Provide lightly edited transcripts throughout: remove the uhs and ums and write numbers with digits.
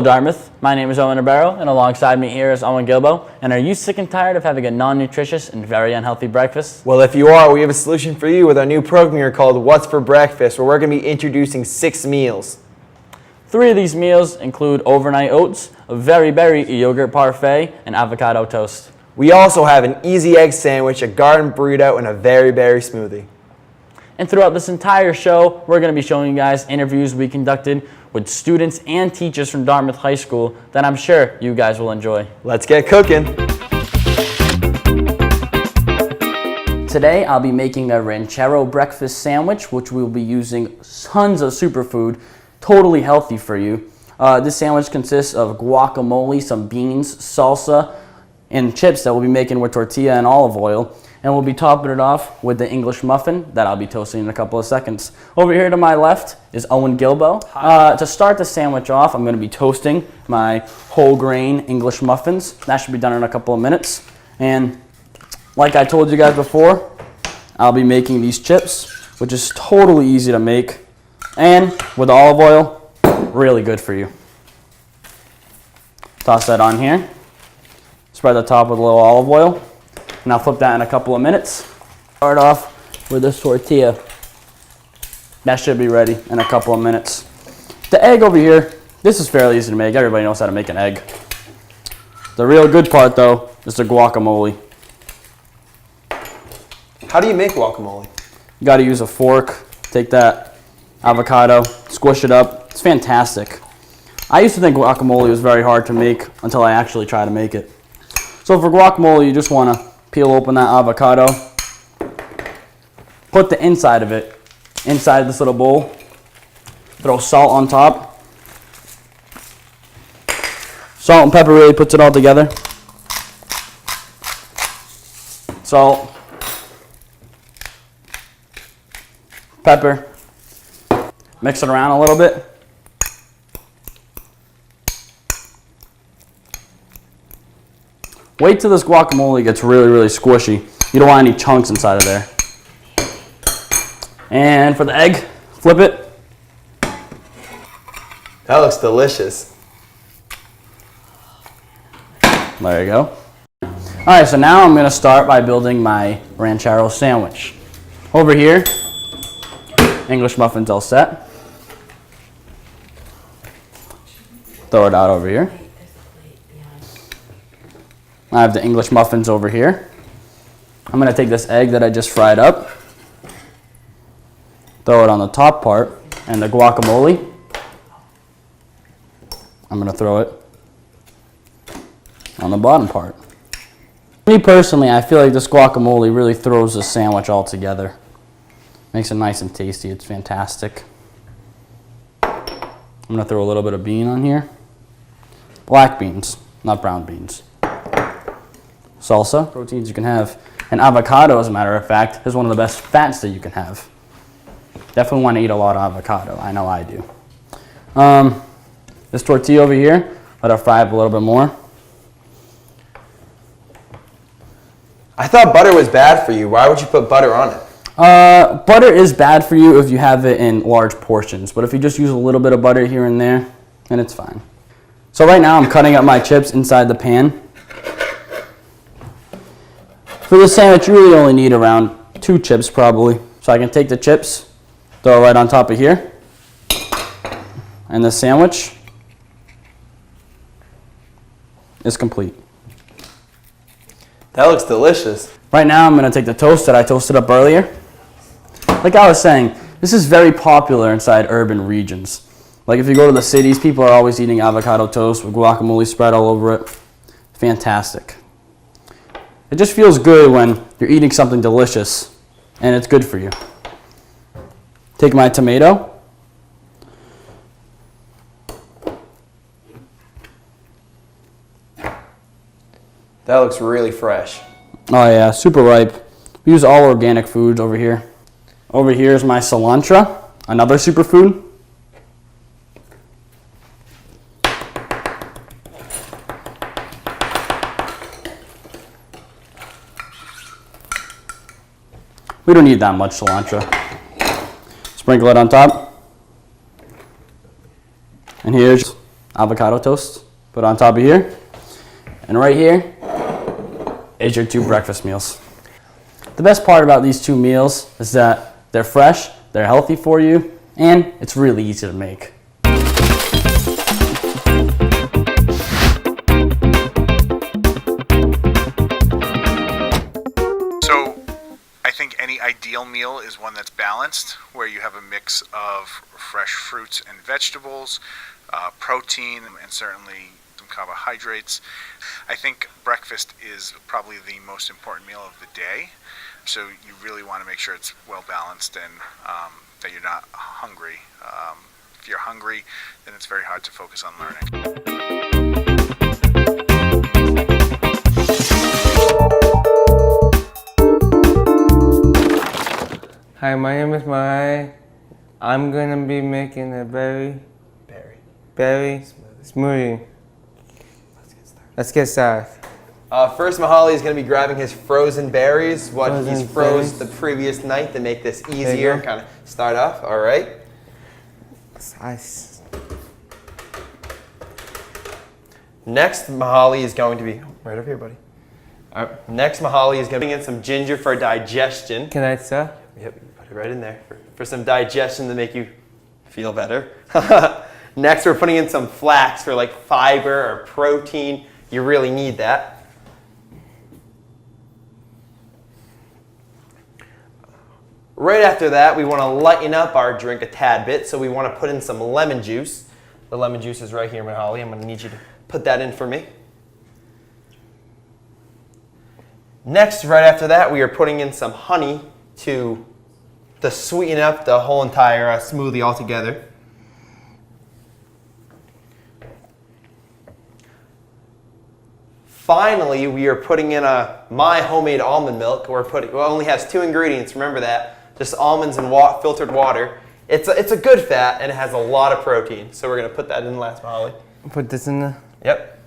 Dartmouth. My name is Owen Ribeiro, and alongside me here is Owen Gilbo. And are you sick and tired of having a non-nutritious and very unhealthy breakfast? Well, if you are, we have a solution for you with our new program here called What's for Breakfast, where we're going to be introducing 6 meals. 3 of these meals include overnight oats, a very berry yogurt parfait, and avocado toast. We also have an easy egg sandwich, a garden burrito, and a very berry smoothie. And throughout this entire show, we're going to be showing you guys interviews we conducted with students and teachers from Dartmouth High School that I'm sure you guys will enjoy. Let's get cooking. Today, I'll be making a ranchero breakfast sandwich, which we'll be using tons of superfood, totally healthy for you. This sandwich consists of guacamole, some beans, salsa, and chips that we'll be making with tortilla and olive oil. And we'll be topping it off with the English muffin that I'll be toasting in a couple of seconds. Over here to my left is Owen Gilbo. To start the sandwich off, I'm going to be toasting my whole grain English muffins. That should be done in a couple of minutes. And like I told you guys before, I'll be making these chips, which is totally easy to make. And with olive oil, really good for you. Toss that on here. Spread the top with a little olive oil. And I'll flip that in a couple of minutes. Start off with this tortilla. That should be ready in a couple of minutes. The egg over here, this is fairly easy to make. Everybody knows how to make an egg. The real good part though is the guacamole. How do you make guacamole? You gotta use a fork, take that avocado, squish it up. It's fantastic. I used to think guacamole was very hard to make until I actually tried to make it. So for guacamole, you just wanna peel open that avocado, put the inside of it inside this little bowl, throw salt on top. Salt and pepper really puts it all together. Salt, pepper, mix it around a little bit. Wait till this guacamole gets really, really squishy. You don't want any chunks inside of there. And for the egg, flip it. That looks delicious. There you go. All right, so now I'm gonna start by building my ranchero sandwich. Over here, English muffins all set. Throw it out over here. I have the English muffins over here. I'm going to take this egg that I just fried up, throw it on the top part, and the guacamole, I'm going to throw it on the bottom part. Me personally, I feel like this guacamole really throws the sandwich all together. Makes it nice and tasty. It's fantastic. I'm going to throw a little bit of bean on here. Black beans, not brown beans. Salsa, proteins you can have. And avocado, as a matter of fact, is one of the best fats that you can have. Definitely want to eat a lot of avocado. I know I do. This tortilla over here, let it fry up a little bit more. I thought butter was bad for you. Why would you put butter on it? Butter is bad for you if you have it in large portions. But if you just use a little bit of butter here and there, then it's fine. So right now I'm cutting up my chips inside the pan. For this sandwich, you really only need around 2 chips probably. So I can take the chips, throw it right on top of here. And the sandwich is complete. That looks delicious. Right now I'm going to take the toast that I toasted up earlier. Like I was saying, this is very popular inside urban regions. Like if you go to the cities, people are always eating avocado toast with guacamole spread all over it. Fantastic. It just feels good when you're eating something delicious and it's good for you. Take my tomato. That looks really fresh. Oh yeah, super ripe. We use all organic foods over here. Over here is my cilantro, another superfood. We don't need that much cilantro. Sprinkle it on top. And here's avocado toast, put on top of here. And right here is your 2 breakfast meals. The best part about these 2 meals is that they're fresh, they're healthy for you, and it's really easy to make. So I think any ideal meal is one that's balanced, where you have a mix of fresh fruits and vegetables, protein, and certainly some carbohydrates. I think breakfast is probably the most important meal of the day. So you really want to make sure it's well balanced and that you're not hungry. If you're hungry, then it's very hard to focus on learning. Hi, my name is Mahali. I'm gonna be making a berry smoothie. Let's get started. First, Mahali is going to be grabbing his frozen berries, what Frozen he's froze berries. the previous night to make this you easier, go. kind of start off. All right. Ice. Next, Mahali is going to be right over here, buddy. All right. Next, Mahali is going to bring in some ginger for digestion. Can I start? Yep, you put it right in there for some digestion to make you feel better. Next, we're putting in some flax for like fiber or protein. You really need that. Right after that, we want to lighten up our drink a tad bit, so we want to put in some lemon juice. The lemon juice is right here, Mahali. I'm going to need you to put that in for me. Next, right after that, we are putting in some honey to sweeten up the whole entire smoothie altogether. Finally, we are putting in my homemade almond milk. It only has 2 ingredients, remember that. Just almonds and filtered water. It's a good fat and it has a lot of protein. So we're going to put that in last, Mahali. Put this in there. Yep.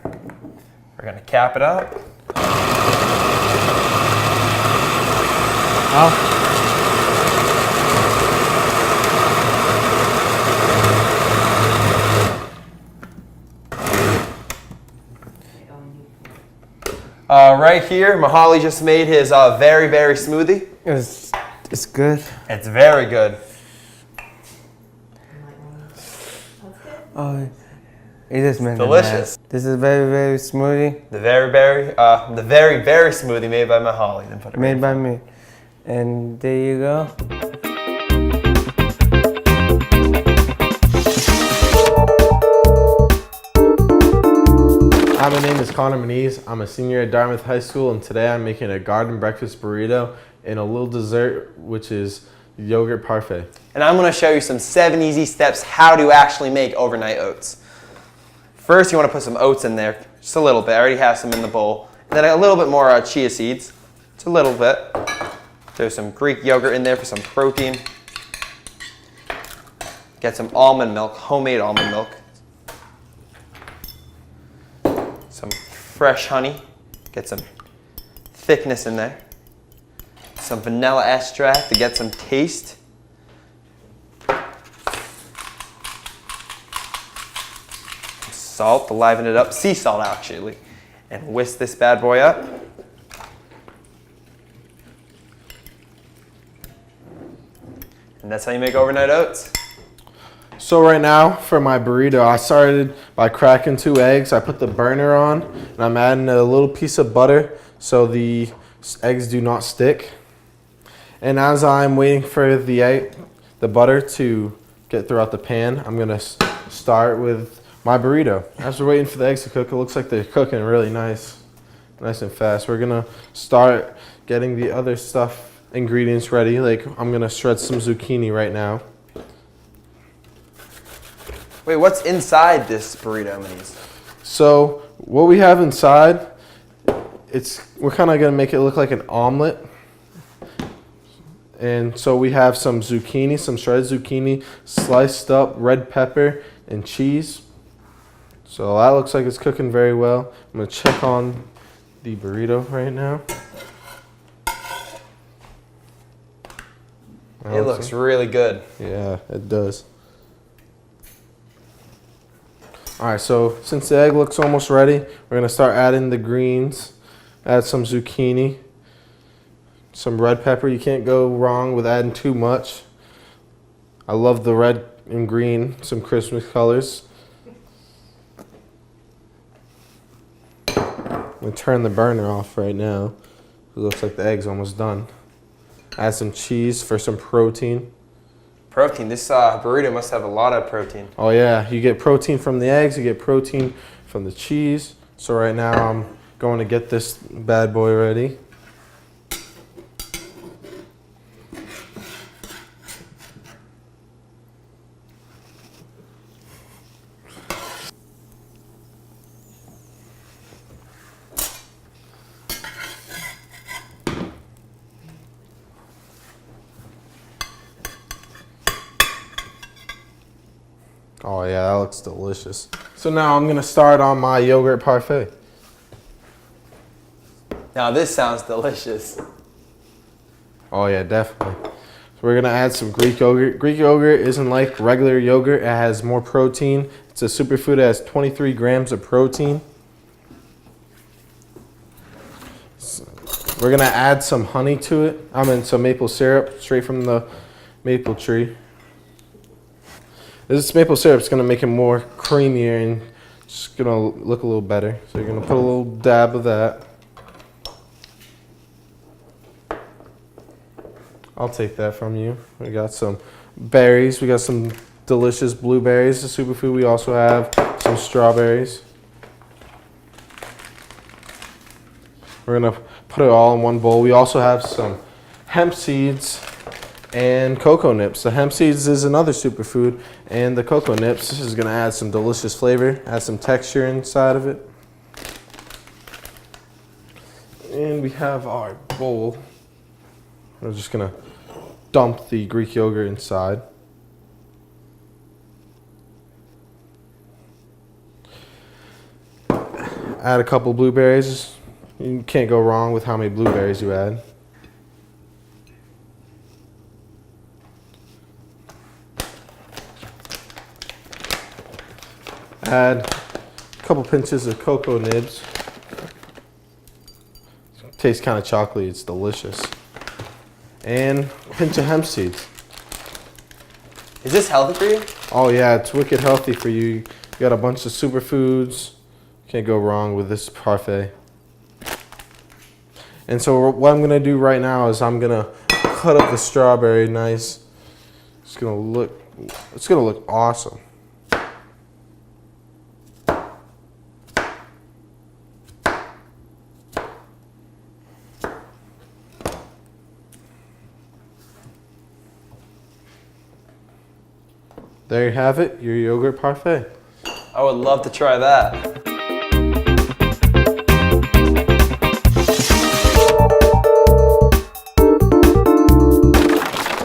We're going to cap it up. Right here, Mahali just made his very, very smoothie. It's good. It's very good. Oh, it is meant to Delicious. be. This is very, very smoothie The very, very smoothie made by Mahali. Then put it made by me. And there you go. Hi, my name is Connor Moniz. I'm a senior at Dartmouth High School, and today I'm making a garden breakfast burrito and a little dessert, which is yogurt parfait. And I'm going to show you some 7 easy steps how to actually make overnight oats. First, you want to put some oats in there, just a little bit. I already have some in the bowl. And then a little bit more chia seeds, just a little bit. There's some Greek yogurt in there for some protein. Get some almond milk, homemade almond milk. Some fresh honey, get some thickness in there. Some vanilla extract to get some taste. Salt to liven it up, sea salt actually. And whisk this bad boy up. And that's how you make overnight oats. So right now, for my burrito, I started by cracking 2 eggs. I put the burner on, and I'm adding a little piece of butter so the eggs do not stick. And as I'm waiting for the butter to get throughout the pan, I'm gonna start with my burrito. As we're waiting for the eggs to cook, it looks like they're cooking really nice and fast. We're gonna start getting the other ingredients ready. Like I'm gonna shred some zucchini right now. Wait, what's inside this burrito, Moniz? So what we have inside, we're kind of gonna make it look like an omelet. And so we have some zucchini, some shredded zucchini, sliced up red pepper and cheese. So that looks like it's cooking very well. I'm gonna check on the burrito right now. It looks really good. Yeah, it does. All right, so since the egg looks almost ready, we're gonna start adding the greens. Add some zucchini, some red pepper. You can't go wrong with adding too much. I love the red and green, some Christmas colors. I'm gonna turn the burner off right now. It looks like the egg's almost done. Add some cheese for some protein. Protein. This burrito must have a lot of protein. Oh yeah, you get protein from the eggs, you get protein from the cheese. So right now I'm going to get this bad boy ready. Oh yeah, that looks delicious. So now I'm gonna start on my yogurt parfait. Now this sounds delicious. Oh yeah, definitely. So we're gonna add some Greek yogurt. Greek yogurt isn't like regular yogurt. It has more protein. It's a superfood. It has 23 grams of protein. So we're gonna add some honey to it. Some maple syrup straight from the maple tree. This maple syrup is going to make it more creamier and just going to look a little better. So you're going to put a little dab of that. I'll take that from you. We got some berries. We got some delicious blueberries, the superfood. We also have some strawberries. We're going to put it all in one bowl. We also have some hemp seeds and cocoa nips. The hemp seeds is another superfood, and the cocoa nips is going to add some delicious flavor, add some texture inside of it. And we have our bowl. We're just going to dump the Greek yogurt inside. Add a couple blueberries. You can't go wrong with how many blueberries you add. Add a couple pinches of cocoa nibs. Tastes kind of chocolatey, it's delicious. And a pinch of hemp seeds. Is this healthy for you? Oh yeah, it's wicked healthy for you. You got a bunch of superfoods. Can't go wrong with this parfait. And so what I'm gonna do right now is I'm gonna cut up the strawberry nice. It's gonna look awesome. There you have it, your yogurt parfait. I would love to try that.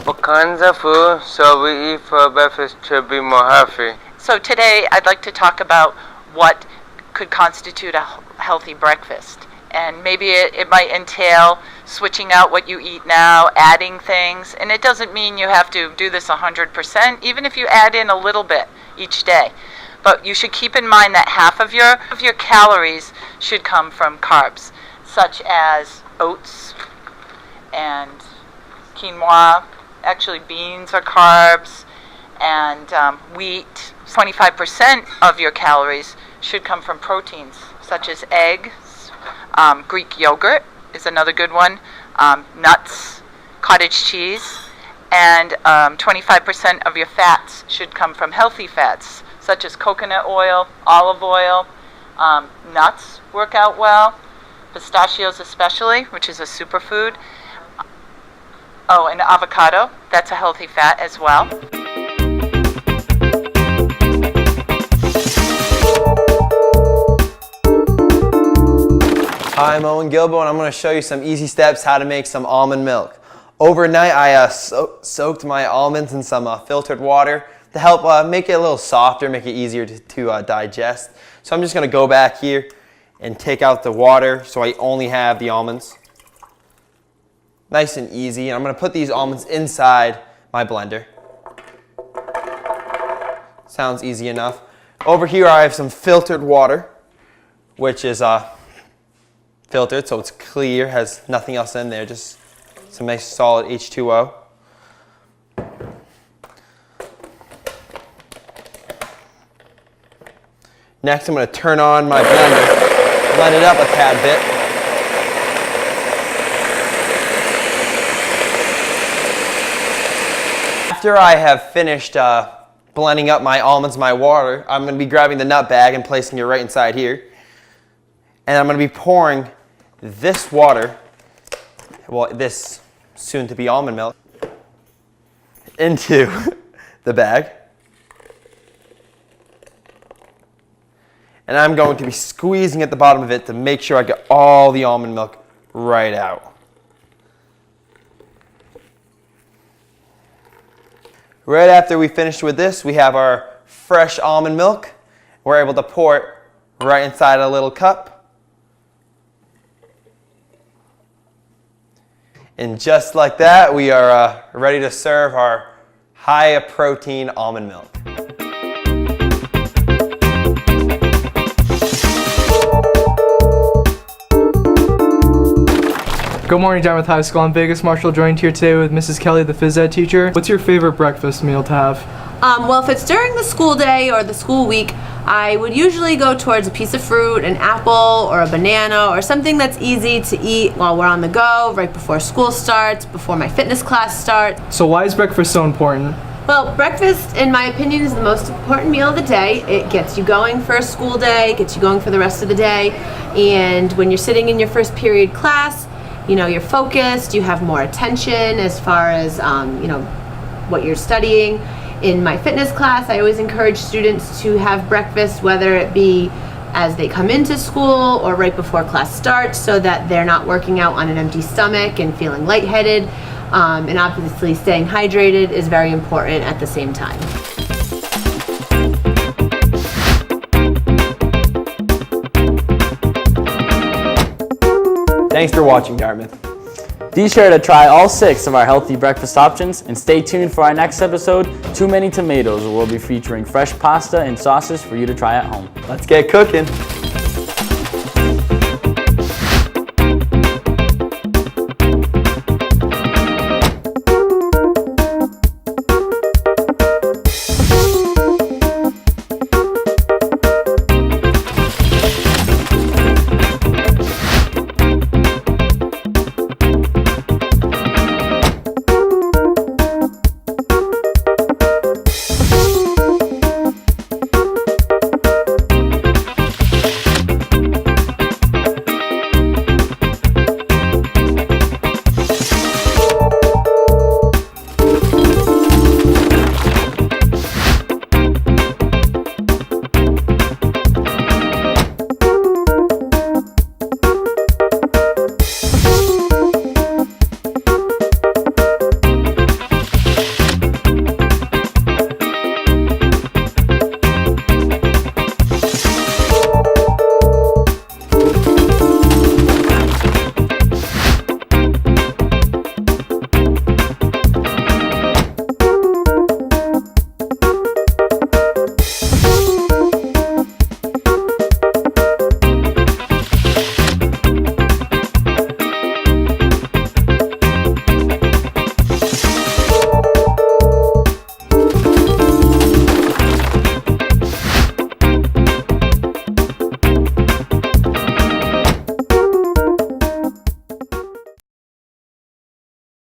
What kinds of food shall we eat for breakfast to be more healthy? So today I'd like to talk about what could constitute a healthy breakfast. And maybe it might entail switching out what you eat now, adding things. And it doesn't mean you have to do this 100%, even if you add in a little bit each day. But you should keep in mind that half of your calories should come from carbs, such as oats and quinoa. Actually, beans are carbs, and wheat. 25% of your calories should come from proteins, such as eggs. Greek yogurt is another good one. Nuts, cottage cheese, and 25% of your fats should come from healthy fats, such as coconut oil, olive oil. Nuts work out well, pistachios especially, which is a superfood. Oh, and avocado, that's a healthy fat as well. Hi, I'm Owen Gilbo, and I'm going to show you some easy steps how to make some almond milk. Overnight, I soaked my almonds in some filtered water to help make it a little softer, make it easier to digest. So I'm just going to go back here and take out the water so I only have the almonds. Nice and easy. And I'm going to put these almonds inside my blender. Sounds easy enough. Over here I have some filtered water, which is filtered so it's clear, has nothing else in there, just some nice solid H2O. Next I'm going to turn on my blender, blend it up a tad bit. After I have finished blending up my almonds, my water, I'm going to be grabbing the nut bag and placing it right inside here. And I'm going to be pouring this water, well, this soon to be almond milk, into the bag. And I'm going to be squeezing at the bottom of it to make sure I get all the almond milk right out. Right after we finished with this, we have our fresh almond milk. We're able to pour it right inside a little cup. And just like that, we are ready to serve our high protein almond milk. Good morning, Dartmouth High School. I'm Vegas Marshall, joined here today with Mrs. Kelly, the phys ed teacher. What's your favorite breakfast meal to have? Well, if it's during the school day or the school week, I would usually go towards a piece of fruit, an apple or a banana, or something that's easy to eat while we're on the go, right before school starts, before my fitness class starts. So why is breakfast so important? Well, breakfast, in my opinion, is the most important meal of the day. It gets you going for a school day, gets you going for the rest of the day, and when you're sitting in your first period class, you know, you're focused, you have more attention as far as, you know, what you're studying. In my fitness class, I always encourage students to have breakfast, whether it be as they come into school or right before class starts, so that they're not working out on an empty stomach and feeling lightheaded. And obviously staying hydrated is very important at the same time. Thanks for watching, Dartmouth. Be sure to try all 6 of our healthy breakfast options and stay tuned for our next episode, Too Many Tomatoes, where we'll be featuring fresh pasta and sauces for you to try at home. Let's get cooking.